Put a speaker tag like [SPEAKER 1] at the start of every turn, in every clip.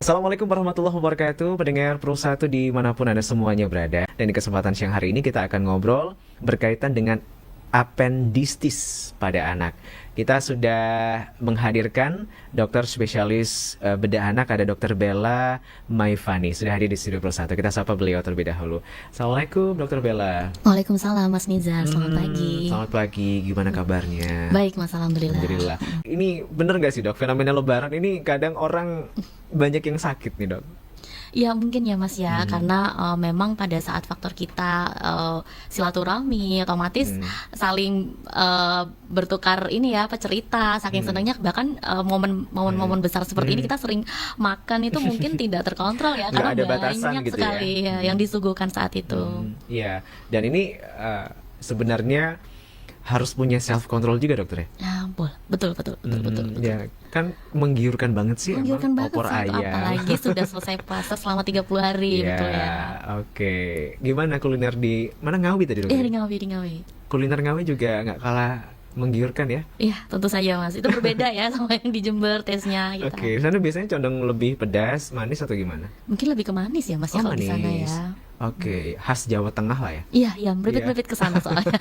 [SPEAKER 1] Assalamualaikum warahmatullahi wabarakatuh, pendengar Pro 1 dimanapun Anda semuanya berada. Dan di kesempatan siang hari ini kita akan ngobrol berkaitan dengan apendistis pada anak. Kita sudah menghadirkan dokter spesialis bedah anak, ada Dokter Bella Maifani, sudah hadir di studio Pro 1. Kita sapa beliau terlebih dahulu. Assalamualaikum Dokter Bella.
[SPEAKER 2] Waalaikumsalam Mas Nizar, selamat pagi.
[SPEAKER 1] Selamat pagi, gimana kabarnya?
[SPEAKER 2] Baik Mas, Alhamdulillah.
[SPEAKER 1] Alhamdulillah. Ini bener gak sih dok, fenomena lebaran ini kadang orang banyak yang sakit nih dok?
[SPEAKER 2] Ya mungkin ya Mas ya, karena memang pada saat faktor kita silaturahmi, otomatis saling bertukar ini ya, cerita, saking senangnya bahkan momen-momen besar seperti ini kita sering makan itu mungkin tidak terkontrol ya,
[SPEAKER 1] Nggak
[SPEAKER 2] karena
[SPEAKER 1] ada batasan
[SPEAKER 2] banyak
[SPEAKER 1] gitu
[SPEAKER 2] sekali ya yang disuguhkan saat itu.
[SPEAKER 1] Iya, dan ini sebenarnya harus punya self control juga dokter ya?
[SPEAKER 2] Ya, betul.
[SPEAKER 1] Ya, kan menggiurkan banget sih
[SPEAKER 2] Menggiurkan
[SPEAKER 1] emang
[SPEAKER 2] banget
[SPEAKER 1] opor
[SPEAKER 2] sih itu,
[SPEAKER 1] ayam.
[SPEAKER 2] apalagi sudah selesai puasa selama 30 hari,
[SPEAKER 1] Ya,
[SPEAKER 2] betul ya.
[SPEAKER 1] oke. Gimana kuliner di mana Ngawi tadi dokter?
[SPEAKER 2] Di Ngawi.
[SPEAKER 1] Kuliner Ngawi juga nggak kalah menggiurkan ya?
[SPEAKER 2] Iya, tentu saja Mas. Itu berbeda ya sama yang di Jember tesnya kita.
[SPEAKER 1] Oke, sana biasanya condong lebih pedas, manis atau gimana?
[SPEAKER 2] Mungkin lebih ke manis ya Mas ya kalau di sana
[SPEAKER 1] Manis.
[SPEAKER 2] ya.
[SPEAKER 1] Oke, khas Jawa Tengah lah ya.
[SPEAKER 2] Iya, meripit-meripit ke sana soalnya.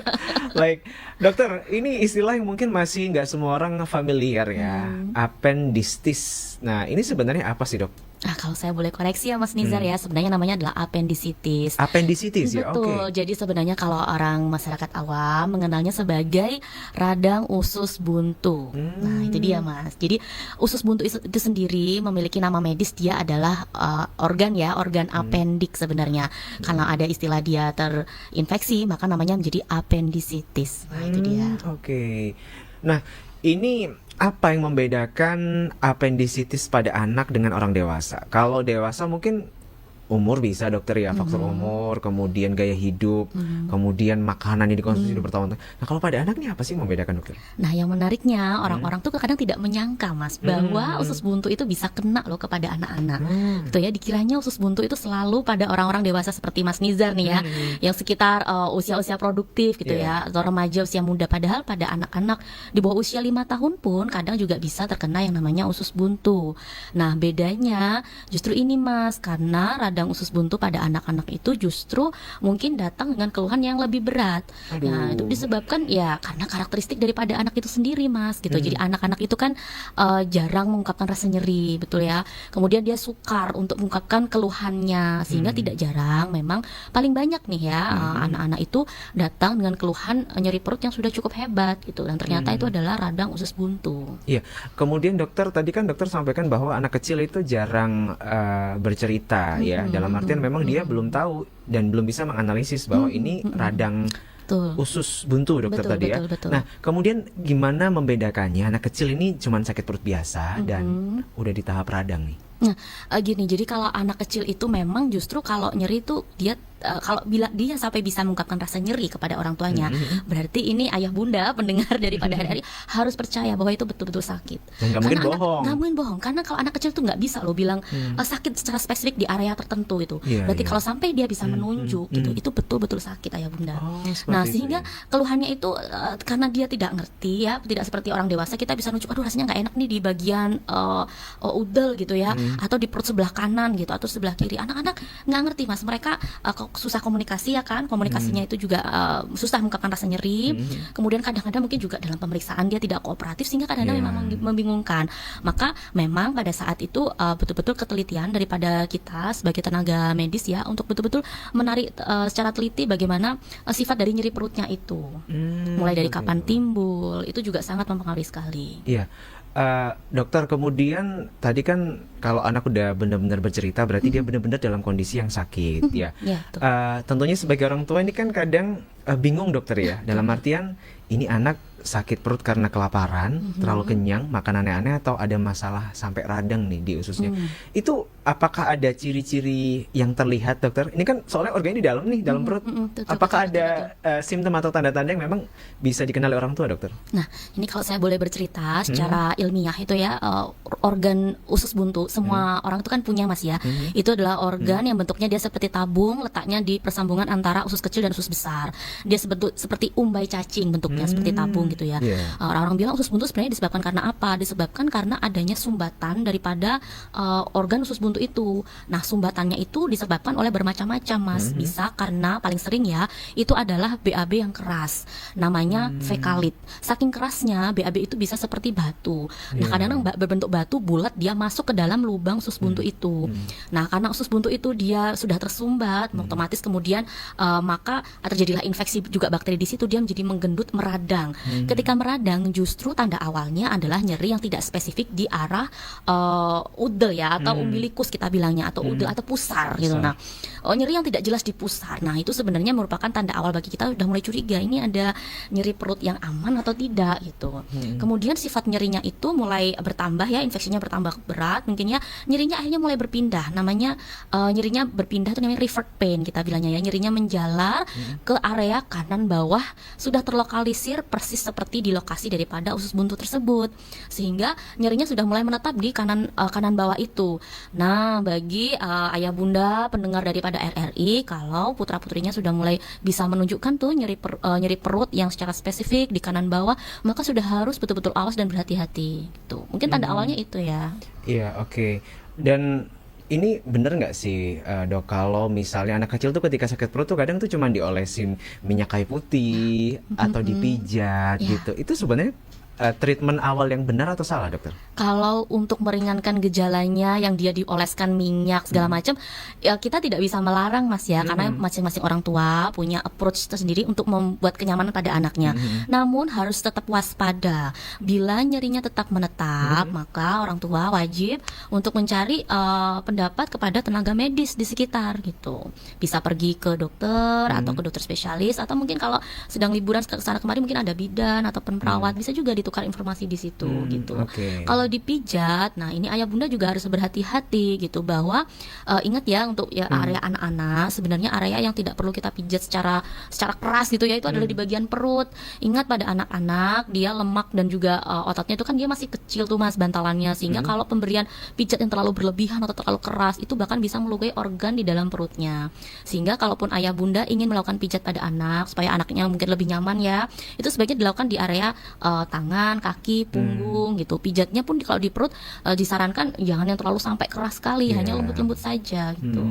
[SPEAKER 1] Baik, dokter, ini istilah yang mungkin masih nggak semua orang familiar ya, apendistis. Nah, ini sebenarnya apa sih dok?
[SPEAKER 2] Nah, kalau saya boleh koreksi ya Mas Nizar ya, sebenarnya namanya adalah appendicitis.
[SPEAKER 1] Apendisitis ya, oke.
[SPEAKER 2] Betul. Jadi sebenarnya kalau orang masyarakat awam mengenalnya sebagai radang usus buntu. Nah, itu dia Mas. Jadi usus buntu itu sendiri memiliki nama medis, dia adalah organ appendix sebenarnya. Karena ada istilah dia terinfeksi, maka namanya menjadi appendicitis. Nah, itu dia.
[SPEAKER 1] Oke. Nah, ini apa yang membedakan apendisitis pada anak dengan orang dewasa? Kalau dewasa mungkin umur bisa dokter ya, faktor umur, kemudian gaya hidup, kemudian makanan yang dikonsumsi bertahun-tahun. Nah, kalau pada anak nih apa sih yang membedakan dokter?
[SPEAKER 2] Nah, yang menariknya orang-orang tuh kadang tidak menyangka Mas bahwa usus buntu itu bisa kena loh kepada anak-anak. Gitu ya, dikiranya usus buntu itu selalu pada orang-orang dewasa seperti Mas Nizar nih ya, yang sekitar usia-usia produktif gitu ya, atau remaja usia muda, padahal pada anak-anak di bawah usia 5 tahun pun kadang juga bisa terkena yang namanya usus buntu. Nah, bedanya justru ini Mas, karena radang usus buntu pada anak-anak itu justru mungkin datang dengan keluhan yang lebih berat. Nah, itu disebabkan ya karena karakteristik daripada anak itu sendiri Mas gitu. Jadi anak-anak itu kan jarang mengungkapkan rasa nyeri, betul ya. Kemudian dia sukar untuk mengungkapkan keluhannya, sehingga tidak jarang memang paling banyak nih ya anak-anak itu datang dengan keluhan nyeri perut yang sudah cukup hebat gitu, dan ternyata itu adalah radang usus buntu.
[SPEAKER 1] Iya, kemudian dokter tadi kan dokter sampaikan bahwa anak kecil itu jarang bercerita ya, dalam artian memang dia belum tahu dan belum bisa menganalisis bahwa ini radang
[SPEAKER 2] Betul.
[SPEAKER 1] usus buntu dokter
[SPEAKER 2] Betul,
[SPEAKER 1] tadi ya.
[SPEAKER 2] betul.
[SPEAKER 1] Nah, kemudian gimana membedakannya anak kecil ini cuma sakit perut biasa dan udah di tahap radang nih?
[SPEAKER 2] Nah, gini, jadi kalau anak kecil itu memang justru kalau nyeri itu dia kalau bila dia sampai bisa mengungkapkan rasa nyeri kepada orang tuanya, berarti ini ayah bunda pendengar daripada hari-hari harus percaya bahwa itu betul-betul sakit.
[SPEAKER 1] Dan nggak mungkin
[SPEAKER 2] Karena
[SPEAKER 1] bohong.
[SPEAKER 2] nggak mungkin bohong, karena kalau anak kecil tuh nggak bisa loh bilang sakit secara spesifik di area tertentu itu.
[SPEAKER 1] Iya,
[SPEAKER 2] Berarti
[SPEAKER 1] iya.
[SPEAKER 2] kalau sampai dia bisa menunjuk gitu, itu betul-betul sakit ayah bunda.
[SPEAKER 1] Oh, seperti
[SPEAKER 2] Nah,
[SPEAKER 1] itu
[SPEAKER 2] sehingga
[SPEAKER 1] ya.
[SPEAKER 2] keluhannya itu karena dia tidak ngerti ya, tidak seperti orang dewasa kita bisa nunjuk, aduh rasanya nggak enak nih di bagian udel gitu ya, atau di perut sebelah kanan gitu, atau sebelah kiri. Anak-anak nggak ngerti Mas, mereka susah komunikasi ya kan, komunikasinya itu juga susah mengungkapkan rasa nyeri. Kemudian kadang-kadang mungkin juga dalam pemeriksaan dia tidak kooperatif, sehingga kadang-kadang
[SPEAKER 1] Iya.
[SPEAKER 2] memang membingungkan. Maka memang pada saat itu betul-betul ketelitian daripada kita sebagai tenaga medis ya, untuk betul-betul menarik secara teliti bagaimana sifat dari nyeri perutnya itu. Mulai dari
[SPEAKER 1] seperti
[SPEAKER 2] kapan
[SPEAKER 1] itu.
[SPEAKER 2] timbul, itu juga sangat mempengaruhi sekali.
[SPEAKER 1] Iya. Dokter, kemudian tadi kan kalau anak udah benar-benar bercerita berarti dia benar-benar dalam kondisi yang sakit ya.
[SPEAKER 2] Ya, betul.
[SPEAKER 1] Tentunya sebagai orang tua ini kan kadang bingung dokter ya, dalam artian ini anak sakit perut karena kelaparan, terlalu kenyang, makan aneh-aneh, atau ada masalah sampai radang nih di ususnya. Itu apakah ada ciri-ciri yang terlihat dokter? Ini kan soalnya organnya di dalam nih, dalam perut.
[SPEAKER 2] Betul,
[SPEAKER 1] Apakah
[SPEAKER 2] betul,
[SPEAKER 1] ada simptom atau tanda-tanda yang memang bisa dikenali orang tua dokter?
[SPEAKER 2] Nah, ini kalau saya boleh bercerita secara ilmiah itu ya, organ usus buntu semua orang itu kan punya Mas ya. Itu adalah organ yang bentuknya dia seperti tabung, letaknya di persambungan antara usus kecil dan usus besar. Dia seperti umbai cacing bentuknya, seperti tabung gitu ya.
[SPEAKER 1] Iya.
[SPEAKER 2] Orang-orang bilang usus buntu sebenarnya disebabkan karena apa? Disebabkan karena adanya sumbatan daripada organ usus buntu itu. Nah, sumbatannya itu disebabkan oleh bermacam-macam, Mas. Bisa karena paling sering ya itu adalah BAB yang keras, namanya fekalit. Saking kerasnya BAB itu bisa seperti batu. Nah,
[SPEAKER 1] Iya.
[SPEAKER 2] kadang-kadang berbentuk batu bulat, dia masuk ke dalam lubang usus buntu itu. Nah, karena usus buntu itu dia sudah tersumbat, otomatis kemudian maka terjadilah infeksi juga bakteri di situ, dia menjadi menggendut, meradang. Ketika meradang, justru tanda awalnya adalah nyeri yang tidak spesifik di arah udel ya, atau umbilikus kita bilangnya, atau udel atau pusar gitu. Nah, nyeri yang tidak jelas di pusar. Nah, itu sebenarnya merupakan tanda awal bagi kita udah mulai curiga ini ada nyeri perut yang aman atau tidak gitu. Kemudian sifat nyerinya itu mulai bertambah ya, infeksinya bertambah berat, mungkin ya nyerinya akhirnya mulai berpindah. Namanya nyerinya berpindah itu namanya revert pain kita bilangnya ya, nyerinya menjalar ke area kanan bawah, sudah terlokalisir persis seperti di lokasi daripada usus buntu tersebut, sehingga nyerinya sudah mulai menetap di kanan bawah itu. Nah, bagi ayah bunda pendengar daripada RRI, kalau putra putrinya sudah mulai bisa menunjukkan tuh nyeri perut yang secara spesifik di kanan bawah, maka sudah harus betul-betul awas dan berhati-hati gitu. Mungkin tanda awalnya itu ya.
[SPEAKER 1] Iya, oke. Dan ini bener nggak sih, Dok, kalau misalnya anak kecil tuh ketika sakit perut tuh kadang tuh cuma diolesin minyak kayu putih atau dipijat
[SPEAKER 2] Ya.
[SPEAKER 1] gitu. Itu sebenarnya treatment awal yang benar atau salah, dokter?
[SPEAKER 2] Kalau untuk meringankan gejalanya yang dia dioleskan minyak segala macam, ya kita tidak bisa melarang, Mas ya, karena masing-masing orang tua punya approach tersendiri untuk membuat kenyamanan pada anaknya. Namun harus tetap waspada. Bila nyerinya tetap menetap, maka orang tua wajib untuk mencari pendapat kepada tenaga medis di sekitar gitu. Bisa pergi ke dokter atau ke dokter spesialis, atau mungkin kalau sedang liburan ke sana kemari mungkin ada bidan ataupun perawat, bisa juga ditukar informasi di situ gitu.
[SPEAKER 1] Oke.
[SPEAKER 2] Kalau dipijat, nah ini ayah bunda juga harus berhati-hati gitu, bahwa ingat ya, untuk ya area anak-anak sebenarnya area yang tidak perlu kita pijat secara keras gitu ya, itu adalah di bagian perut. Ingat pada anak-anak dia lemak dan juga ototnya itu kan dia masih kecil tuh, Mas, bantalannya, sehingga kalau pemberian pijat yang terlalu berlebihan atau terlalu keras itu bahkan bisa melukai organ di dalam perutnya. Sehingga kalaupun ayah bunda ingin melakukan pijat pada anak supaya anaknya mungkin lebih nyaman ya, itu sebaiknya dilakukan di area tangan, kaki, punggung gitu. Pijatnya pun kalau di perut disarankan jangan yang terlalu sampai keras sekali, hanya
[SPEAKER 1] Iya.
[SPEAKER 2] lembut-lembut saja gitu.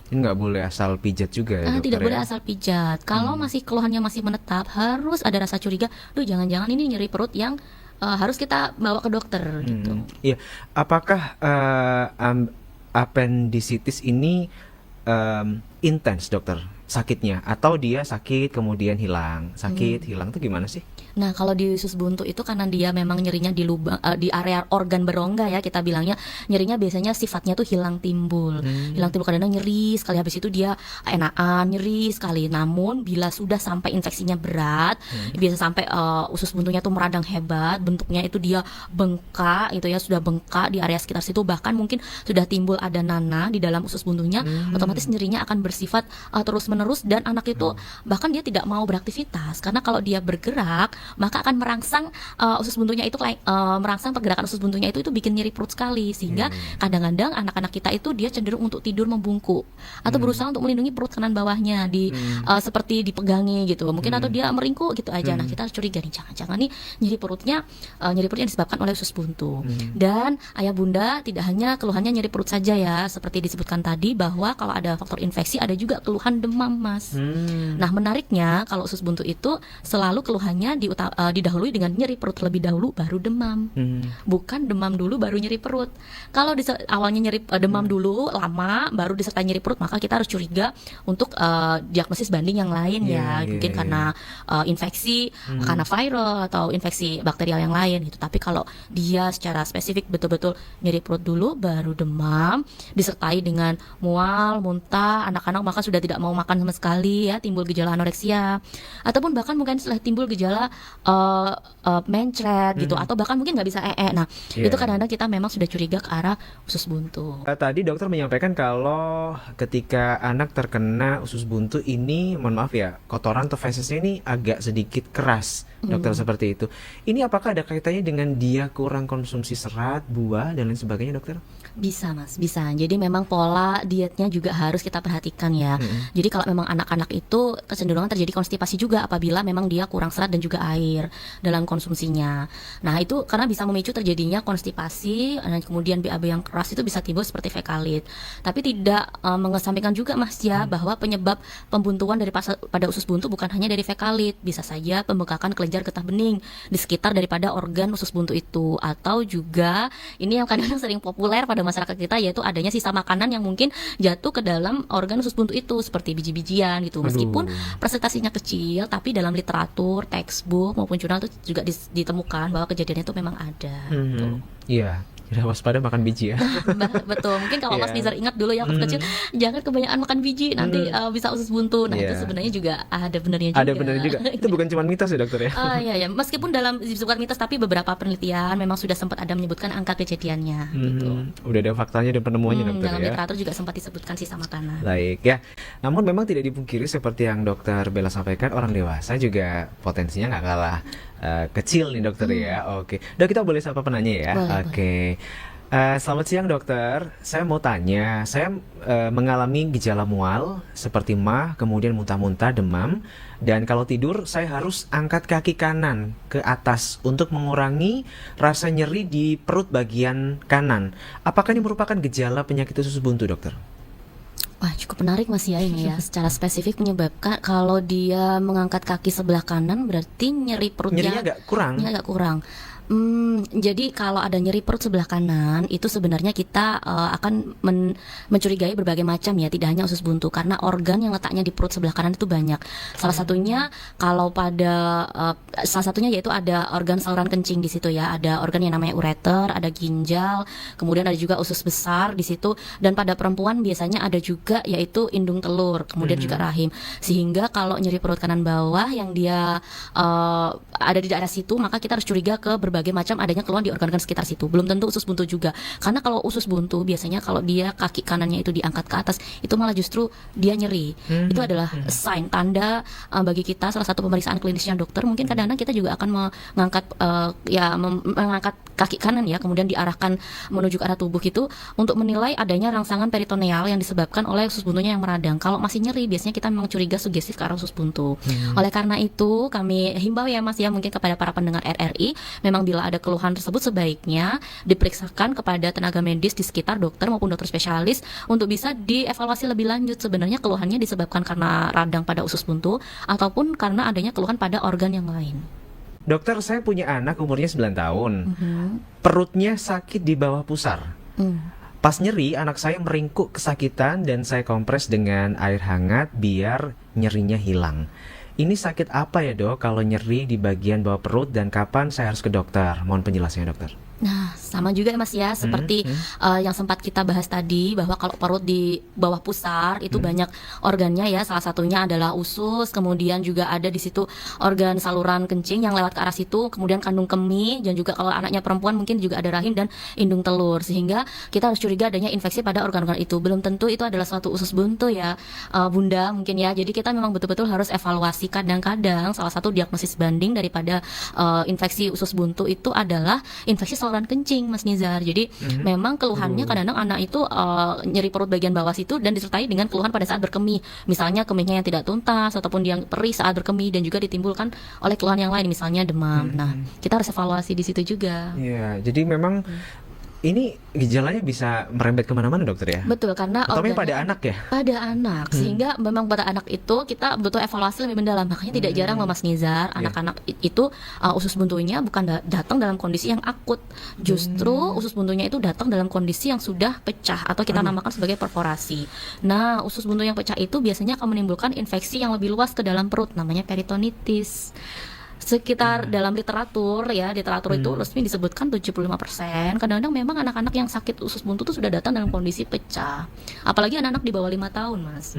[SPEAKER 1] Ini nggak boleh asal pijat juga ya, dokter
[SPEAKER 2] Tidak
[SPEAKER 1] ya?
[SPEAKER 2] boleh asal pijat. Kalau masih keluhannya masih menetap, harus ada rasa curiga, duh jangan-jangan ini nyeri perut yang harus kita bawa ke dokter gitu.
[SPEAKER 1] Iya, apakah appendicitis ini intens, dokter, sakitnya, atau dia sakit kemudian hilang, sakit hilang tuh gimana sih?
[SPEAKER 2] Nah, kalau di usus buntu itu karena dia memang nyerinya di lubang, di area organ berongga ya kita bilangnya, nyerinya biasanya sifatnya tuh hilang timbul. Hilang timbul, kadang-kadang nyeri sekali, habis itu dia enakan, nyeri sekali. Namun bila sudah sampai infeksinya berat, bisa sampai usus buntunya tuh meradang hebat, bentuknya itu dia bengkak itu ya, sudah bengkak di area sekitar situ, bahkan mungkin sudah timbul ada nanah di dalam usus buntunya, otomatis nyerinya akan bersifat terus-menerus, dan anak itu bahkan dia tidak mau beraktivitas, karena kalau dia bergerak maka akan merangsang usus buntunya itu merangsang pergerakan usus buntunya itu bikin nyeri perut sekali, sehingga kadang-kadang anak-anak kita itu dia cenderung untuk tidur membungkuk atau berusaha untuk melindungi perut kanan bawahnya seperti dipegangi gitu mungkin, atau dia meringkuk gitu aja. Nah, kita harus curiga nih, jangan-jangan nih nyeri perutnya disebabkan oleh usus buntu. Dan ayah bunda tidak hanya keluhannya nyeri perut saja ya, seperti disebutkan tadi bahwa kalau ada faktor infeksi ada juga keluhan demam, Mas. Nah, menariknya kalau usus buntu itu selalu keluhannya didahului dengan nyeri perut lebih dahulu baru demam. Bukan demam dulu baru nyeri perut. Kalau awalnya nyeri demam dulu lama baru disertai nyeri perut, maka kita harus curiga untuk diagnosis banding yang lain ya. Mungkin karena infeksi, karena viral atau infeksi bakterial yang lain gitu. Tapi kalau dia secara spesifik betul-betul nyeri perut dulu baru demam disertai dengan mual, muntah, anak-anak maka sudah tidak mau makan sama sekali ya, timbul gejala anoreksia, ataupun bahkan mungkin setelah timbul gejala mencret gitu, atau bahkan mungkin nggak bisa Nah, itu kadang-kadang kita memang sudah curiga ke arah usus buntu.
[SPEAKER 1] Tadi dokter menyampaikan kalau ketika anak terkena usus buntu ini, mohon maaf ya, kotoran atau fesesnya ini agak sedikit keras, dokter, seperti itu. Ini apakah ada kaitannya dengan dia kurang konsumsi serat, buah, dan lain sebagainya, dokter?
[SPEAKER 2] Bisa, Mas, bisa. Jadi memang pola dietnya juga harus kita perhatikan. sampaikan ya. Jadi kalau memang anak-anak itu kecenderungan terjadi konstipasi juga apabila memang dia kurang serat dan juga air dalam konsumsinya. Nah itu karena bisa memicu terjadinya konstipasi, dan kemudian BAB yang keras itu bisa timbul seperti fekalit. Tapi tidak mengesampingkan juga Mas ya bahwa penyebab pembuntuan pada usus buntu bukan hanya dari fekalit, bisa saja pembengkakan kelenjar getah bening di sekitar daripada organ usus buntu itu, atau juga ini yang kadang-kadang sering populer pada masyarakat kita, yaitu adanya sisa makanan yang mungkin jatuh ke dalam organ usus buntu itu seperti biji-bijian gitu. Meskipun presentasinya kecil, tapi dalam literatur, textbook maupun jurnal itu juga ditemukan bahwa kejadiannya itu memang ada. Gitu.
[SPEAKER 1] Iya. Udah waspada makan biji ya.
[SPEAKER 2] Betul. Mungkin kalau Mas Nizar ingat dulu ya waktu kecil, jangan kebanyakan makan biji, nanti bisa usus buntu. Nah itu sebenarnya juga ada benernya juga.
[SPEAKER 1] Ada benernya juga. Itu bukan cuma mitos ya dokter ya.
[SPEAKER 2] Iya. Meskipun dalam disebutkan mitos, tapi beberapa penelitian memang sudah sempat ada menyebutkan angka kejadiannya. Gitu.
[SPEAKER 1] Udah ada faktanya dan penemuannya dokter
[SPEAKER 2] dalam
[SPEAKER 1] ya.
[SPEAKER 2] literatur juga sempat disebutkan sisa makanan.
[SPEAKER 1] Baik ya. Namun memang tidak dipungkiri seperti yang dokter Bella sampaikan, orang dewasa juga potensinya nggak kalah kecil nih dokter ya. Oke. Dok, kita boleh sapa penanya ya. Oke. Selamat siang dokter, saya mau tanya, saya mengalami gejala mual seperti mah, kemudian muntah-muntah, demam, dan kalau tidur saya harus angkat kaki kanan ke atas untuk mengurangi rasa nyeri di perut bagian kanan. Apakah ini merupakan gejala penyakit usus buntu dokter?
[SPEAKER 2] Wah, cukup menarik Mas ya ini ya. Secara spesifik menyebabkan kalau dia mengangkat kaki sebelah kanan berarti nyeri perutnya
[SPEAKER 1] Nyerinya agak kurang.
[SPEAKER 2] Jadi kalau ada nyeri perut sebelah kanan itu sebenarnya kita akan mencurigai berbagai macam ya, tidak hanya usus buntu, karena organ yang letaknya di perut sebelah kanan itu banyak. Salah satunya salah satunya yaitu ada organ saluran kencing di situ ya, ada organ yang namanya ureter, ada ginjal, kemudian ada juga usus besar di situ, dan pada perempuan biasanya ada juga yaitu indung telur, kemudian juga rahim. Sehingga kalau nyeri perut kanan bawah yang dia ada di daerah situ, maka kita harus curiga ke berbagai macam adanya keluhan di organ-organ sekitar situ. Belum tentu usus buntu juga. Karena kalau usus buntu biasanya kalau dia kaki kanannya itu diangkat ke atas, itu malah justru dia nyeri. Itu adalah sign, tanda bagi kita, salah satu pemeriksaan klinisnya dokter. Mungkin kadang-kadang kita juga akan mengangkat kaki kanan ya, kemudian diarahkan menuju ke arah tubuh itu untuk menilai adanya rangsangan peritoneal yang disebabkan oleh usus buntunya yang meradang. Kalau masih nyeri, biasanya kita memang curiga sugesti ke arah usus buntu. Oleh karena itu, kami himbau ya Mas ya, mungkin kepada para pendengar RRI, memang bila ada keluhan tersebut sebaiknya diperiksakan kepada tenaga medis di sekitar dokter maupun dokter spesialis untuk bisa dievaluasi lebih lanjut sebenarnya keluhannya disebabkan karena radang pada usus buntu ataupun karena adanya keluhan pada organ yang lain.
[SPEAKER 1] Dokter, saya punya anak umurnya 9 tahun. Perutnya sakit di bawah pusar. Pas nyeri, anak saya meringkuk kesakitan dan saya kompres dengan air hangat biar nyerinya hilang. Ini sakit apa ya dok kalau nyeri di bagian bawah perut, dan kapan saya harus ke dokter? Mohon penjelasannya dokter.
[SPEAKER 2] Nah, sama juga ya Mas ya, seperti yang sempat kita bahas tadi, bahwa kalau perut di bawah pusar itu banyak organnya ya, salah satunya adalah usus, kemudian juga ada di situ organ saluran kencing yang lewat ke arah situ, kemudian kandung kemih, dan juga kalau anaknya perempuan mungkin juga ada rahim dan indung telur, sehingga kita harus curiga adanya infeksi pada organ-organ itu. Belum tentu itu adalah suatu usus buntu ya, Bunda mungkin ya. Jadi kita memang betul-betul harus evaluasi. Kadang-kadang salah satu diagnosis banding daripada infeksi usus buntu itu adalah infeksi saluran kencing Mas Nizar. Jadi memang keluhannya kadang-kadang anak itu nyeri perut bagian bawah situ dan disertai dengan keluhan pada saat berkemih. Misalnya kemihnya yang tidak tuntas ataupun dia perih saat berkemih, dan juga ditimbulkan oleh keluhan yang lain misalnya demam. Nah, kita harus evaluasi di situ juga.
[SPEAKER 1] Iya, jadi memang ini gejalanya bisa merembet kemana-mana dokter ya?
[SPEAKER 2] Betul, karena
[SPEAKER 1] terutama pada anak ya?
[SPEAKER 2] Pada anak, sehingga memang pada anak itu kita butuh evaluasi lebih mendalam. Makanya tidak jarang Mas Nizar, anak-anak itu usus buntunya bukan datang dalam kondisi yang akut. Justru usus buntunya itu datang dalam kondisi yang sudah pecah atau kita namakan sebagai perforasi. Nah, usus buntu yang pecah itu biasanya akan menimbulkan infeksi yang lebih luas ke dalam perut, namanya peritonitis. Sekitar dalam literatur itu resmi disebutkan 75%. Kadang-kadang memang anak-anak yang sakit usus buntu itu sudah datang dalam kondisi pecah. Apalagi anak-anak di bawah 5 tahun, Mas.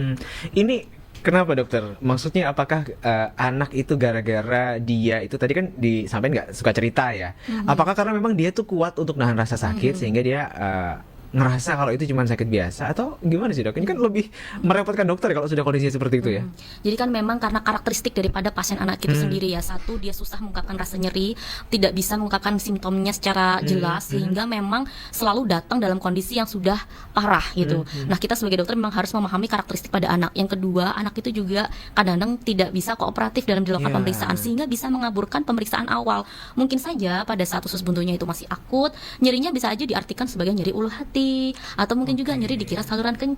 [SPEAKER 1] Ini kenapa dokter? Maksudnya apakah anak itu gara-gara dia itu tadi kan disampaikan nggak suka cerita ya? Apakah karena memang dia tuh kuat untuk nahan rasa sakit sehingga dia ngerasa kalau itu cuma sakit biasa atau gimana sih dok? Ini kan lebih merepotkan dokter kalau sudah kondisinya seperti itu ya.
[SPEAKER 2] Jadi kan memang karena karakteristik daripada pasien anak itu sendiri ya, satu dia susah mengungkapkan rasa nyeri, tidak bisa mengungkapkan simptomnya secara jelas, sehingga memang selalu datang dalam kondisi yang sudah parah gitu. Nah kita sebagai dokter memang harus memahami karakteristik pada anak. Yang kedua, anak itu juga kadang-kadang tidak bisa kooperatif dalam dilakukan
[SPEAKER 1] Iya.
[SPEAKER 2] pemeriksaan, sehingga bisa mengaburkan pemeriksaan awal. Mungkin saja pada saat usus buntunya itu masih akut, nyerinya bisa aja diartikan sebagai nyeri ulu hati, atau mungkin juga nyeri dikira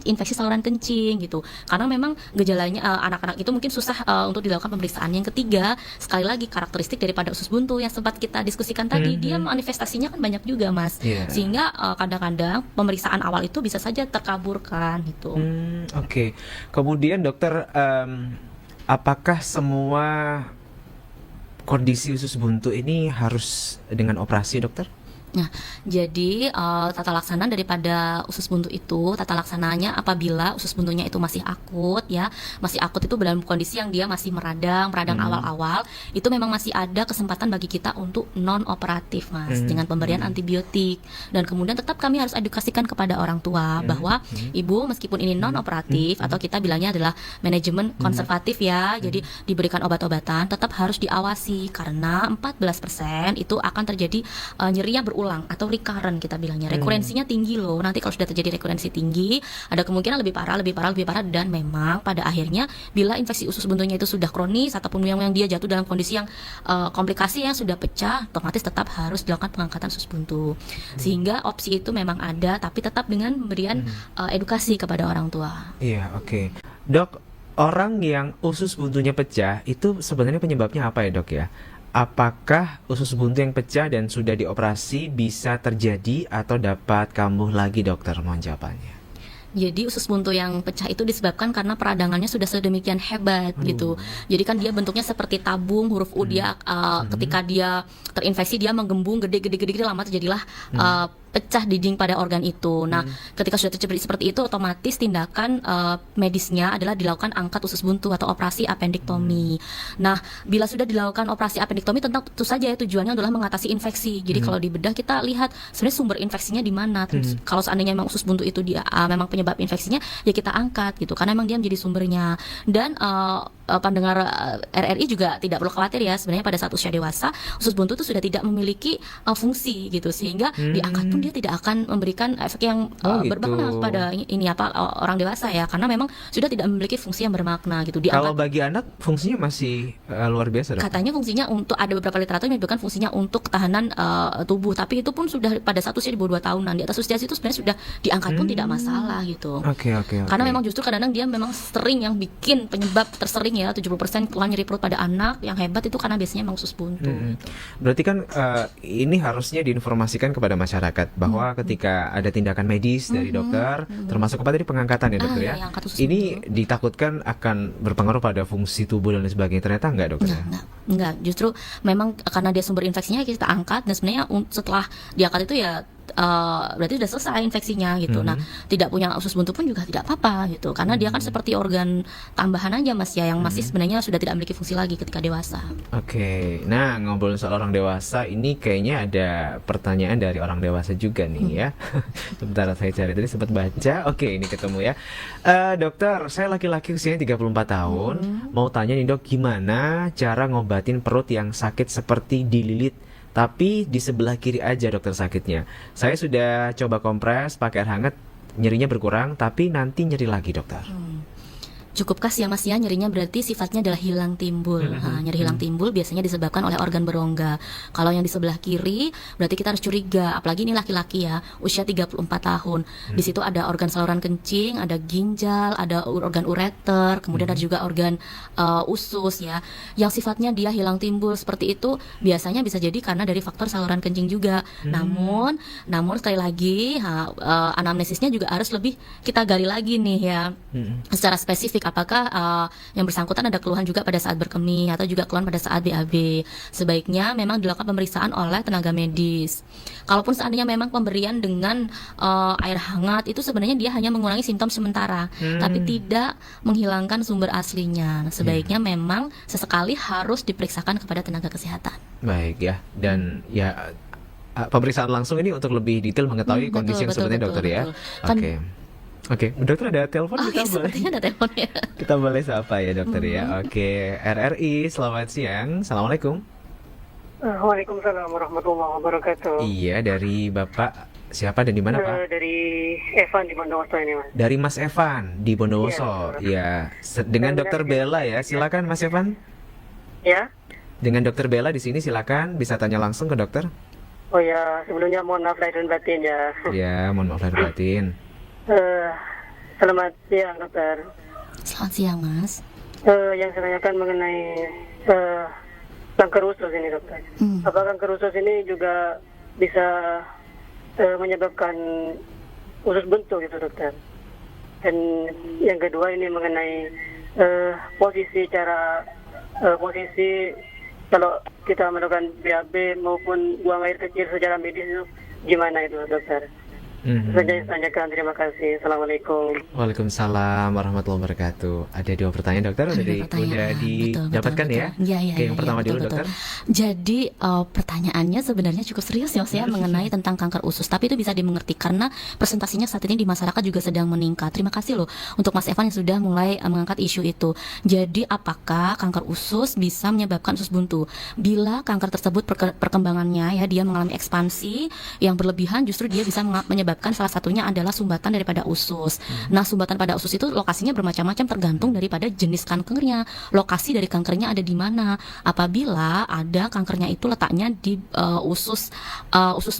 [SPEAKER 2] infeksi saluran kencing gitu. Karena memang gejalanya anak-anak itu mungkin susah untuk dilakukan pemeriksaan. Yang ketiga, sekali lagi karakteristik daripada usus buntu yang sempat kita diskusikan tadi, dia manifestasinya kan banyak juga Mas.
[SPEAKER 1] Iya.
[SPEAKER 2] Sehingga kadang-kadang pemeriksaan awal itu bisa saja terkaburkan gitu.
[SPEAKER 1] Oke. Kemudian dokter, apakah semua kondisi usus buntu ini harus dengan operasi dokter?
[SPEAKER 2] Nah, jadi tata laksana daripada usus buntu itu, tata laksananya apabila usus buntunya itu masih akut ya, masih akut itu dalam kondisi yang dia masih meradang awal-awal, itu memang masih ada kesempatan bagi kita untuk non operatif Mas, dengan pemberian antibiotik. Dan kemudian tetap kami harus edukasikan kepada orang tua bahwa ibu meskipun ini non operatif atau kita bilangnya adalah manajemen konservatif ya, jadi diberikan obat-obatan, tetap harus diawasi karena 14% itu akan terjadi nyeri yang berulang atau recurrent kita bilangnya, rekurensinya tinggi loh. Nanti kalau sudah terjadi rekurensi tinggi, ada kemungkinan lebih parah, dan memang pada akhirnya bila infeksi usus buntunya itu sudah kronis ataupun yang dia jatuh dalam kondisi yang komplikasi yang sudah pecah, otomatis tetap harus dilakukan pengangkatan usus buntu. Sehingga opsi itu memang ada, tapi tetap dengan pemberian edukasi kepada orang tua.
[SPEAKER 1] Iya, oke. Dok, orang yang usus buntunya pecah itu sebenarnya penyebabnya apa ya dok ya? Apakah usus buntu yang pecah dan sudah dioperasi bisa terjadi atau dapat kambuh lagi dokter? Mohon jawabannya.
[SPEAKER 2] Jadi usus buntu yang pecah itu disebabkan karena peradangannya sudah sedemikian hebat gitu. Jadi kan dia bentuknya seperti tabung huruf U, dia ketika dia terinfeksi dia menggembung gede lama terjadilah pecah dinding pada organ itu. Nah, ketika sudah terjadi seperti itu, otomatis tindakan medisnya adalah dilakukan angkat usus buntu atau operasi appendektomi. Nah, bila sudah dilakukan operasi appendektomi, tentu saja ya tujuannya adalah mengatasi infeksi. Jadi kalau di bedah kita lihat sebenarnya sumber infeksinya di mana. Kalau seandainya memang usus buntu itu dia memang penyebab infeksinya, ya kita angkat gitu, karena memang dia menjadi sumbernya. Dan pendengar RRI juga tidak perlu khawatir ya, sebenarnya pada saat usia dewasa usus buntu itu sudah tidak memiliki fungsi gitu, sehingga diangkat pun dia tidak akan memberikan efek yang bermakna pada orang dewasa ya, karena memang sudah tidak memiliki fungsi yang bermakna gitu.
[SPEAKER 1] Kalau bagi anak fungsinya masih luar biasa dok?
[SPEAKER 2] Katanya fungsinya untuk, ada beberapa literatur yang menyebutkan fungsinya untuk ketahanan tubuh, tapi itu pun sudah pada saat usia di bawah 2 tahunan. Di atas usia itu sebenarnya sudah diangkat pun tidak masalah gitu.
[SPEAKER 1] Oke.
[SPEAKER 2] Karena memang justru kadang-kadang dia memang sering yang bikin penyebab tersering ya 70% keluhan nyeri perut pada anak yang hebat itu karena biasanya memang usus buntu.
[SPEAKER 1] Berarti kan ini harusnya diinformasikan kepada masyarakat bahwa ketika ada tindakan medis dari dokter, termasuk apa tadi pengangkatan ya dokter ya,
[SPEAKER 2] angkat usus
[SPEAKER 1] ini
[SPEAKER 2] buntu.
[SPEAKER 1] ditakutkan akan berpengaruh pada fungsi tubuh dan lain sebagainya. Ternyata enggak dokter ya?
[SPEAKER 2] Enggak, justru memang karena dia sumber infeksinya kita angkat, dan sebenarnya setelah diangkat itu ya berarti sudah selesai infeksinya gitu. Nah, tidak punya usus buntu pun juga tidak apa-apa gitu, karena dia kan seperti organ tambahan aja Mas ya, yang masih sebenarnya sudah tidak memiliki fungsi lagi ketika dewasa.
[SPEAKER 1] Oke, nah ngobrol soal orang dewasa ini kayaknya ada pertanyaan dari orang dewasa juga nih ya. Sebentar saya cari, tadi sempat baca. Oke, ini ketemu ya. Dokter, saya laki-laki usianya 34 tahun. Mau tanya nih dok, gimana cara ngobatin perut yang sakit seperti dililit tapi di sebelah kiri aja dokter sakitnya? Saya sudah coba kompres pakai air hangat, nyerinya berkurang, tapi nanti nyeri lagi dokter.
[SPEAKER 2] Cukupkah sih ya Mas ya, nyerinya berarti sifatnya adalah hilang timbul. Nyeri hilang timbul biasanya disebabkan oleh organ berongga. Kalau yang di sebelah kiri berarti kita harus curiga, apalagi ini laki-laki ya, usia 34 tahun. Di situ ada organ saluran kencing, ada ginjal, ada organ ureter, kemudian ada juga organ usus ya. Yang sifatnya dia hilang timbul seperti itu biasanya bisa jadi karena dari faktor saluran kencing juga. Namun sekali lagi anamnesisnya juga harus lebih kita gali lagi nih ya. Secara spesifik, apakah yang bersangkutan ada keluhan juga pada saat berkemih atau juga keluhan pada saat BAB. Sebaiknya memang dilakukan pemeriksaan oleh tenaga medis. Kalaupun seandainya memang pemberian dengan air hangat itu sebenarnya dia hanya mengurangi simptom sementara, tapi tidak menghilangkan sumber aslinya. Sebaiknya memang sesekali harus diperiksakan kepada tenaga kesehatan.
[SPEAKER 1] Baik ya, dan ya pemeriksaan langsung ini untuk lebih detail mengetahui
[SPEAKER 2] Betul,
[SPEAKER 1] kondisi yang
[SPEAKER 2] betul,
[SPEAKER 1] sebenarnya
[SPEAKER 2] betul,
[SPEAKER 1] dokter ya.
[SPEAKER 2] betul. Kan
[SPEAKER 1] Oke. Oke, dokter ada telepon
[SPEAKER 2] oh
[SPEAKER 1] kita
[SPEAKER 2] iya,
[SPEAKER 1] boleh
[SPEAKER 2] sepertinya ada teleponnya.
[SPEAKER 1] kita boleh sapa ya dokter ya. Oke, RRI selamat siang. Assalamualaikum.
[SPEAKER 3] Waalaikumsalam warahmatullahi wabarakatuh.
[SPEAKER 1] Iya, dari Bapak siapa dan di mana Pak?
[SPEAKER 3] Dari Evan di Bondowoso ini, Mas.
[SPEAKER 1] Dari Mas Evan di Bondowoso.
[SPEAKER 3] Iya,
[SPEAKER 1] Ya, dengan dokter Bella ya. Silakan Mas Evan.
[SPEAKER 3] Ya?
[SPEAKER 1] Dengan dokter Bella di sini silakan bisa tanya langsung ke dokter.
[SPEAKER 3] Oh ya, sebelumnya mohon maaf lahir dan batin ya.
[SPEAKER 1] Ya, mohon maaf lahir batin.
[SPEAKER 3] Selamat siang, dokter.
[SPEAKER 2] Selamat siang, Mas.
[SPEAKER 3] Yang saya tanyakan mengenai kanker usus ini, dokter. Apakah kanker usus ini juga bisa menyebabkan usus buntu gitu, dokter? Dan yang kedua ini mengenai posisi kalau kita melakukan BAB maupun buang air kecil secara medis itu gimana itu, dokter? Saja tanyakan, terima kasih. Assalamualaikum.
[SPEAKER 1] Waalaikumsalam warahmatullahi wabarakatuh. Ada 2 pertanyaan dokter
[SPEAKER 2] Ada
[SPEAKER 1] udah
[SPEAKER 2] dua pertanyaan.
[SPEAKER 1] udah
[SPEAKER 2] Betul,
[SPEAKER 1] didapatkan
[SPEAKER 2] betul,
[SPEAKER 1] ya?
[SPEAKER 2] betul. Iya,
[SPEAKER 1] Oke, yang pertama
[SPEAKER 2] betul,
[SPEAKER 1] dulu
[SPEAKER 2] betul.
[SPEAKER 1] dokter.
[SPEAKER 2] Jadi pertanyaannya sebenarnya cukup serius ya Mas ya mengenai tentang kanker usus. Tapi itu bisa dimengerti karena presentasinya saat ini di masyarakat juga sedang meningkat. Terima kasih loh untuk Mas Evan yang sudah mulai mengangkat isu itu. Jadi apakah kanker usus bisa menyebabkan usus buntu? Bila kanker tersebut perkembangannya ya dia mengalami ekspansi yang berlebihan, justru dia bisa menyebabkan salah satunya adalah sumbatan daripada usus. Nah, sumbatan pada usus itu lokasinya bermacam-macam tergantung daripada jenis kankernya. Lokasi dari kankernya ada di mana. Apabila ada kankernya itu letaknya di usus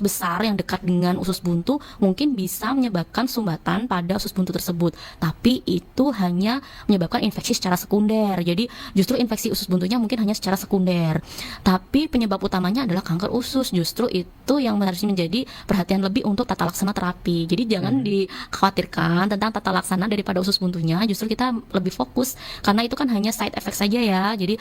[SPEAKER 2] besar yang dekat dengan usus buntu, mungkin bisa menyebabkan sumbatan pada usus buntu tersebut. Tapi itu hanya menyebabkan infeksi secara sekunder. Jadi justru infeksi usus buntunya mungkin hanya secara sekunder. Tapi penyebab utamanya adalah kanker usus. Justru itu yang harus menjadi perhatian lebih untuk tata laksana terapi. Jadi jangan dikhawatirkan tentang tata laksana daripada usus buntunya. Justru kita lebih fokus karena itu kan hanya side effect saja ya. Jadi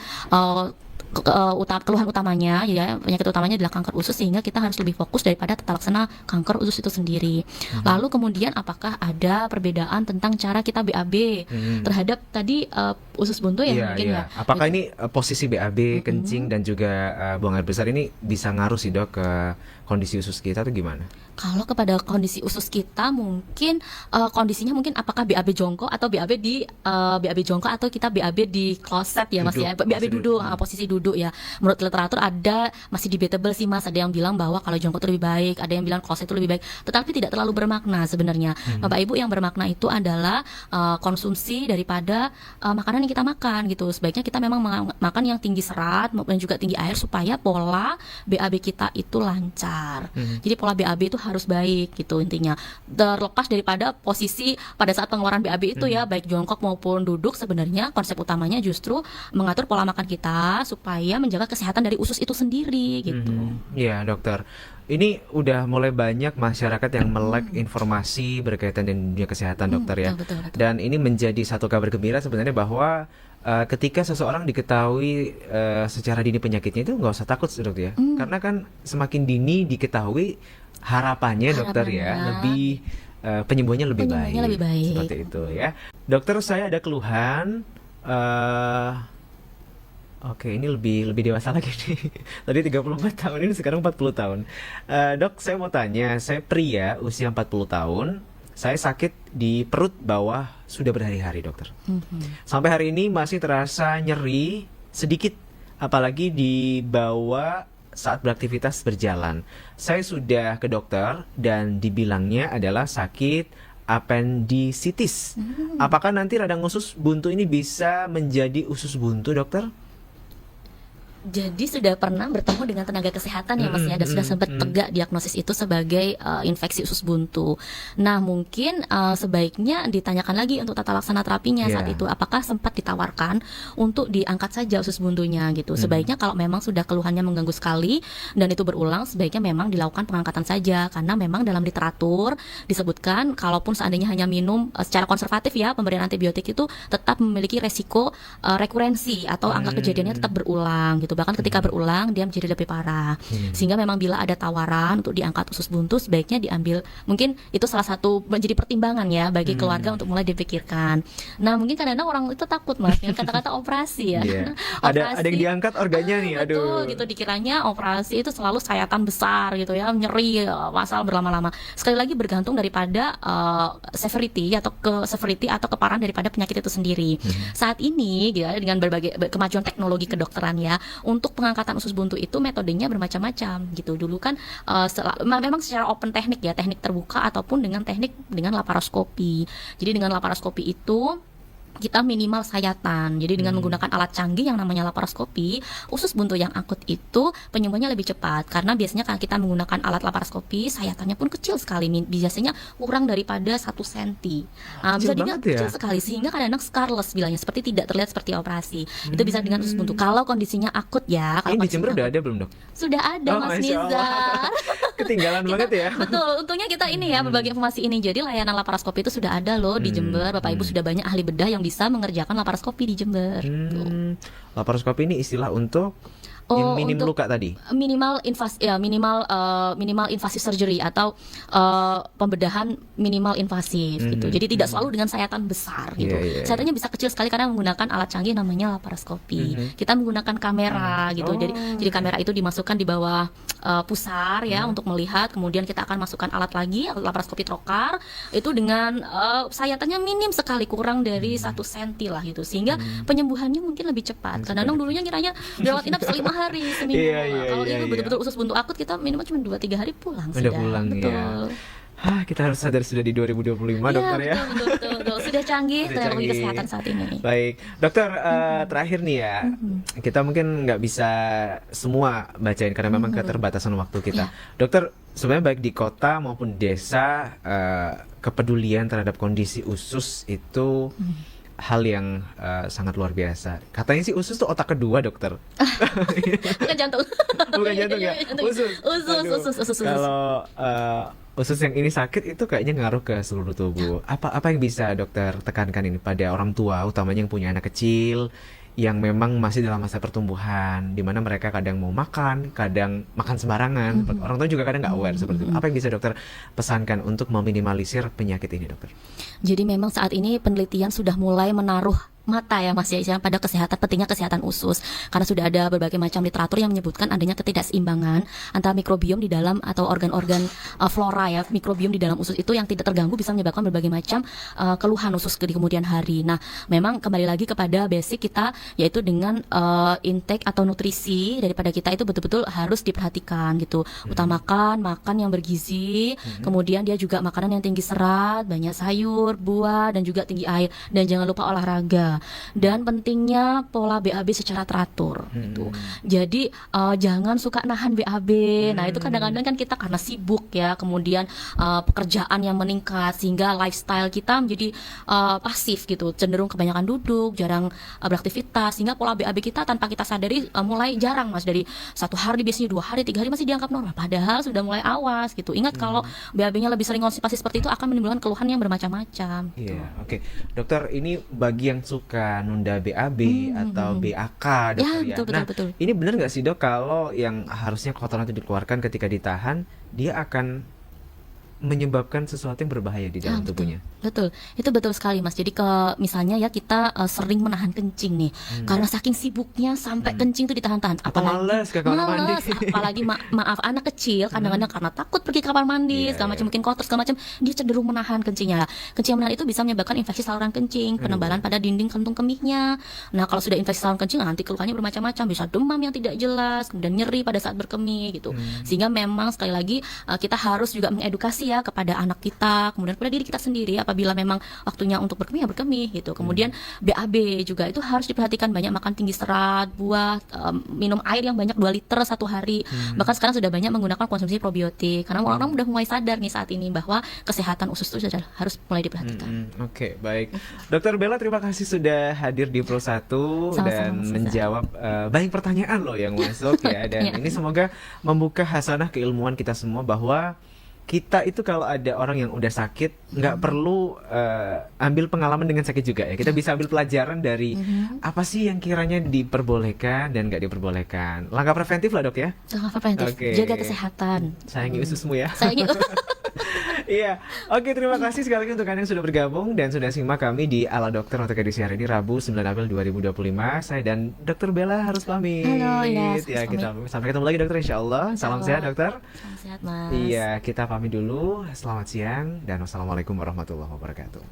[SPEAKER 2] keluhan utamanya ya, penyakit utamanya adalah kanker usus, sehingga kita harus lebih fokus daripada tata laksana kanker usus itu sendiri. Lalu kemudian apakah ada perbedaan tentang cara kita BAB terhadap tadi usus buntu ya
[SPEAKER 1] Iya,
[SPEAKER 2] mungkin
[SPEAKER 1] iya.
[SPEAKER 2] ya.
[SPEAKER 1] Apakah ini posisi BAB, kencing dan juga buang air besar ini bisa ngaruh sih dok ke kondisi usus kita tuh gimana?
[SPEAKER 2] Kalau kepada kondisi usus kita mungkin kondisinya mungkin apakah BAB jongkok atau BAB di BAB jongkok atau kita BAB di kloset ya Mas ya.
[SPEAKER 1] Duduk,
[SPEAKER 2] BAB
[SPEAKER 1] posisi
[SPEAKER 2] duduk,
[SPEAKER 1] duduk.
[SPEAKER 2] posisi duduk ya. Menurut literatur ada masih debatable sih Mas, ada yang bilang bahwa kalau jongkok itu lebih baik, ada yang bilang kloset itu lebih baik, tetapi tidak terlalu bermakna sebenarnya. Bapak Ibu, yang bermakna itu adalah konsumsi daripada makanan yang kita makan gitu. Sebaiknya kita memang makan yang tinggi serat dan juga tinggi air supaya pola BAB kita itu lancar. Jadi pola BAB itu harus baik gitu intinya. Terlepas daripada posisi pada saat pengeluaran BAB itu ya, baik jongkok maupun duduk, sebenarnya konsep utamanya justru mengatur pola makan kita supaya menjaga kesehatan dari usus itu sendiri gitu.
[SPEAKER 1] Iya dokter. Ini udah mulai banyak masyarakat yang melek informasi berkaitan dengan dunia kesehatan dokter ya.
[SPEAKER 2] Betul, betul.
[SPEAKER 1] Dan ini menjadi satu kabar gembira sebenarnya bahwa ketika seseorang diketahui secara dini penyakitnya itu nggak usah takut dok ya. Karena kan semakin dini diketahui harapannya dokter ya
[SPEAKER 2] Harapannya.
[SPEAKER 1] lebih penyembuhannya lebih
[SPEAKER 2] Penyembuhannya
[SPEAKER 1] baik.
[SPEAKER 2] lebih baik.
[SPEAKER 1] Seperti itu ya. Dokter, saya ada keluhan. Oke, ini lebih dewasa lagi nih. Tadi 34 tahun, ini sekarang 40 tahun. Dok, saya mau tanya, saya pria usia 40 tahun. Saya sakit di perut bawah sudah berhari-hari, dokter. Sampai hari ini masih terasa nyeri sedikit, apalagi di bawah saat beraktivitas berjalan. Saya sudah ke dokter dan dibilangnya adalah sakit appendicitis. Apakah nanti radang usus buntu ini bisa menjadi usus buntu, dokter?
[SPEAKER 2] Jadi sudah pernah bertemu dengan tenaga kesehatan ya Mas ya, dan sudah sempat tegak diagnosis itu sebagai infeksi usus buntu. Nah mungkin sebaiknya ditanyakan lagi untuk tata laksana terapinya saat itu, apakah sempat ditawarkan untuk diangkat saja usus buntunya gitu. Sebaiknya kalau memang sudah keluhannya mengganggu sekali dan itu berulang, sebaiknya memang dilakukan pengangkatan saja, karena memang dalam literatur disebutkan kalaupun seandainya hanya minum secara konservatif ya, pemberian antibiotik itu tetap memiliki resiko rekurensi atau angka kejadiannya tetap berulang gitu. gitu. Bahkan ketika berulang dia menjadi lebih parah. Sehingga memang bila ada tawaran untuk diangkat usus buntu, sebaiknya diambil. Mungkin itu salah satu menjadi pertimbangan ya bagi keluarga untuk mulai dipikirkan. Nah, mungkin kadang-kadang orang itu takut Mas dengan kata-kata operasi ya.
[SPEAKER 1] Iya. Ada yang diangkat organnya nih, aduh.
[SPEAKER 2] Betul gitu, dikiranya operasi itu selalu sayatan besar gitu ya, nyeri, masalah berlama-lama. Sekali lagi bergantung daripada severity atau keparahan daripada penyakit itu sendiri. Saat ini ya, dengan berbagai kemajuan teknologi kedokteran ya, untuk pengangkatan usus buntu itu metodenya bermacam-macam gitu. Dulu kan memang secara open teknik ya, teknik terbuka ataupun dengan teknik dengan laparoskopi. Jadi dengan laparoskopi itu kita minimal sayatan. Jadi dengan menggunakan alat canggih yang namanya laparoskopi, usus buntu yang akut itu penyembuhannya lebih cepat. Karena biasanya kalau kita menggunakan alat laparoskopi, sayatannya pun kecil sekali. Biasanya kurang daripada 1 cm. Bisa dibilang kecil sekali, sehingga kadang-kadang scarless bilangnya, seperti tidak terlihat seperti operasi. Itu bisa dengan usus buntu. Kalau kondisinya akut ya.
[SPEAKER 1] Ini di Jember udah ada belum, Dok?
[SPEAKER 2] Sudah ada, Mas Nizar.
[SPEAKER 1] Ketinggalan banget ya.
[SPEAKER 2] Betul, untungnya kita ini ya berbagi informasi ini. Jadi layanan laparoskopi itu sudah ada loh di Jember. Bapak Ibu sudah banyak ahli bedah yang bisa mengerjakan laparoskopi di Jember.
[SPEAKER 1] Laparoskopi ini istilah untuk minim luka tadi.
[SPEAKER 2] Minimal invasive surgery atau pembedahan minimal invasif gitu. Jadi tidak selalu dengan sayatan besar gitu. Sayatannya bisa kecil sekali karena menggunakan alat canggih namanya laparoskopi. Kita menggunakan kamera gitu. Jadi kamera itu dimasukkan di bawah pusar ya untuk melihat. Kemudian kita akan masukkan alat lagi, alat laparoskopi trokar itu dengan sayatannya minim sekali, kurang dari 1 cm lah gitu. Sehingga penyembuhannya mungkin lebih cepat. Kadang-kadang dulunya kiranya dirawat inap 5 hari seminggu. Kalau itu betul-betul usus buntu akut, kita minimal cuma 2-3 hari pulang
[SPEAKER 1] sudah pulang. Betul. Kita harus sadar sudah di 2025 dokter ya.
[SPEAKER 2] Betul. Sudah canggih teknologi kesehatan saat ini.
[SPEAKER 1] Baik, dokter, terakhir nih ya, kita mungkin nggak bisa semua bacain karena memang keterbatasan waktu kita. Dokter, sebenarnya baik di kota maupun desa, kepedulian terhadap kondisi usus itu hal yang sangat luar biasa. Katanya sih usus tuh otak kedua, dokter.
[SPEAKER 2] Bukan jantung.
[SPEAKER 1] Bukan jantung ya. Usus. Kalau usus yang ini sakit itu kayaknya ngaruh ke seluruh tubuh. Apa yang bisa dokter tekankan ini pada orang tua, utamanya yang punya anak kecil yang memang masih dalam masa pertumbuhan, di mana mereka kadang mau makan, kadang makan sembarangan. Orang tua juga kadang nggak aware seperti itu. Apa yang bisa dokter pesankan untuk meminimalisir penyakit ini, dokter?
[SPEAKER 2] Jadi memang saat ini penelitian sudah mulai menaruh mata ya Mas ya, pada pentingnya kesehatan usus, karena sudah ada berbagai macam literatur yang menyebutkan adanya ketidakseimbangan antara mikrobiom di dalam atau organ-organ flora ya, mikrobiom di dalam usus itu yang tidak terganggu bisa menyebabkan berbagai macam keluhan usus di kemudian hari. Nah, memang kembali lagi kepada basic kita, yaitu dengan intake atau nutrisi daripada kita itu betul-betul harus diperhatikan gitu. Utamakan makan yang bergizi, kemudian dia juga makanan yang tinggi serat, banyak sayur, buah, dan juga tinggi air, dan jangan lupa olahraga. Dan pentingnya pola BAB secara teratur gitu. Jadi jangan suka nahan BAB. Nah, itu kadang-kadang kan kita karena sibuk ya, kemudian pekerjaan yang meningkat sehingga lifestyle kita menjadi pasif gitu, cenderung kebanyakan duduk, jarang beraktivitas, sehingga pola BAB kita tanpa kita sadari mulai jarang Mas, dari 1 hari biasanya 2 hari, 3 hari masih dianggap normal, padahal sudah mulai awas gitu. Ingat kalau BAB-nya lebih sering konstipasi seperti itu akan menimbulkan keluhan yang bermacam-macam.
[SPEAKER 1] Iya, oke. Dokter, ini bagi yang suka nunda BAB atau BAK, dokter ya.
[SPEAKER 2] Betul.
[SPEAKER 1] Ini benar nggak sih, Dok, kalau yang harusnya kotoran itu dikeluarkan ketika ditahan, dia akan menyebabkan sesuatu yang berbahaya di dalam tubuhnya?
[SPEAKER 2] Betul, itu betul sekali Mas. Jadi misalnya ya kita sering menahan kencing nih, karena saking sibuknya sampai kencing itu ditahan-tahan.
[SPEAKER 1] Males ke kamar mandi.
[SPEAKER 2] Apalagi maaf anak kecil kadang-kadang karena takut pergi ke kamar mandi, segala macam, mungkin kotor segala macam, dia cenderung menahan kencingnya. Kencing yang menahan itu bisa menyebabkan infeksi saluran kencing, penebalan pada dinding kantung kemihnya. Nah, kalau sudah infeksi saluran kencing, nanti keluhannya bermacam-macam, bisa demam yang tidak jelas, kemudian nyeri pada saat berkemih gitu. Sehingga memang sekali lagi kita harus juga mengedukasi ya kepada anak kita, kemudian kepada diri kita sendiri. Apabila memang waktunya untuk berkemih ya berkemih gitu. Kemudian BAB juga itu harus diperhatikan, banyak makan tinggi serat, buah, minum air yang banyak 2 liter 1 hari. Bahkan sekarang sudah banyak menggunakan konsumsi probiotik, karena orang-orang udah mulai sadar nih saat ini bahwa kesehatan usus itu sudah harus mulai diperhatikan.
[SPEAKER 1] Oke, baik. Dokter Bella, terima kasih sudah hadir di Pro1 dan menjawab banyak pertanyaan loh yang masuk ya. Dan ini semoga membuka hasanah keilmuan kita semua bahwa kita itu kalau ada orang yang udah sakit nggak perlu ambil pengalaman dengan sakit juga ya. Kita bisa ambil pelajaran dari apa sih yang kiranya diperbolehkan dan nggak diperbolehkan. Langkah preventif lah dok ya.
[SPEAKER 2] Langkah preventif,
[SPEAKER 1] Oke.
[SPEAKER 2] jaga kesehatan.
[SPEAKER 1] Sayangi ususmu ya.
[SPEAKER 2] Saya
[SPEAKER 1] Iya, oke, terima kasih sekali lagi untuk kalian yang sudah bergabung dan sudah simak kami di Ala Dokter untuk edisi hari ini Rabu 9 April 2025. Saya dan Dokter Bella harus pamit.
[SPEAKER 2] Halo, ya,
[SPEAKER 1] Ya,
[SPEAKER 2] harus
[SPEAKER 1] kita sampai ketemu lagi dokter insya Allah. Salam sehat dokter.
[SPEAKER 2] Salam sehat, Mas.
[SPEAKER 1] Iya, kita pamit dulu. Selamat siang dan wassalamualaikum warahmatullahi wabarakatuh.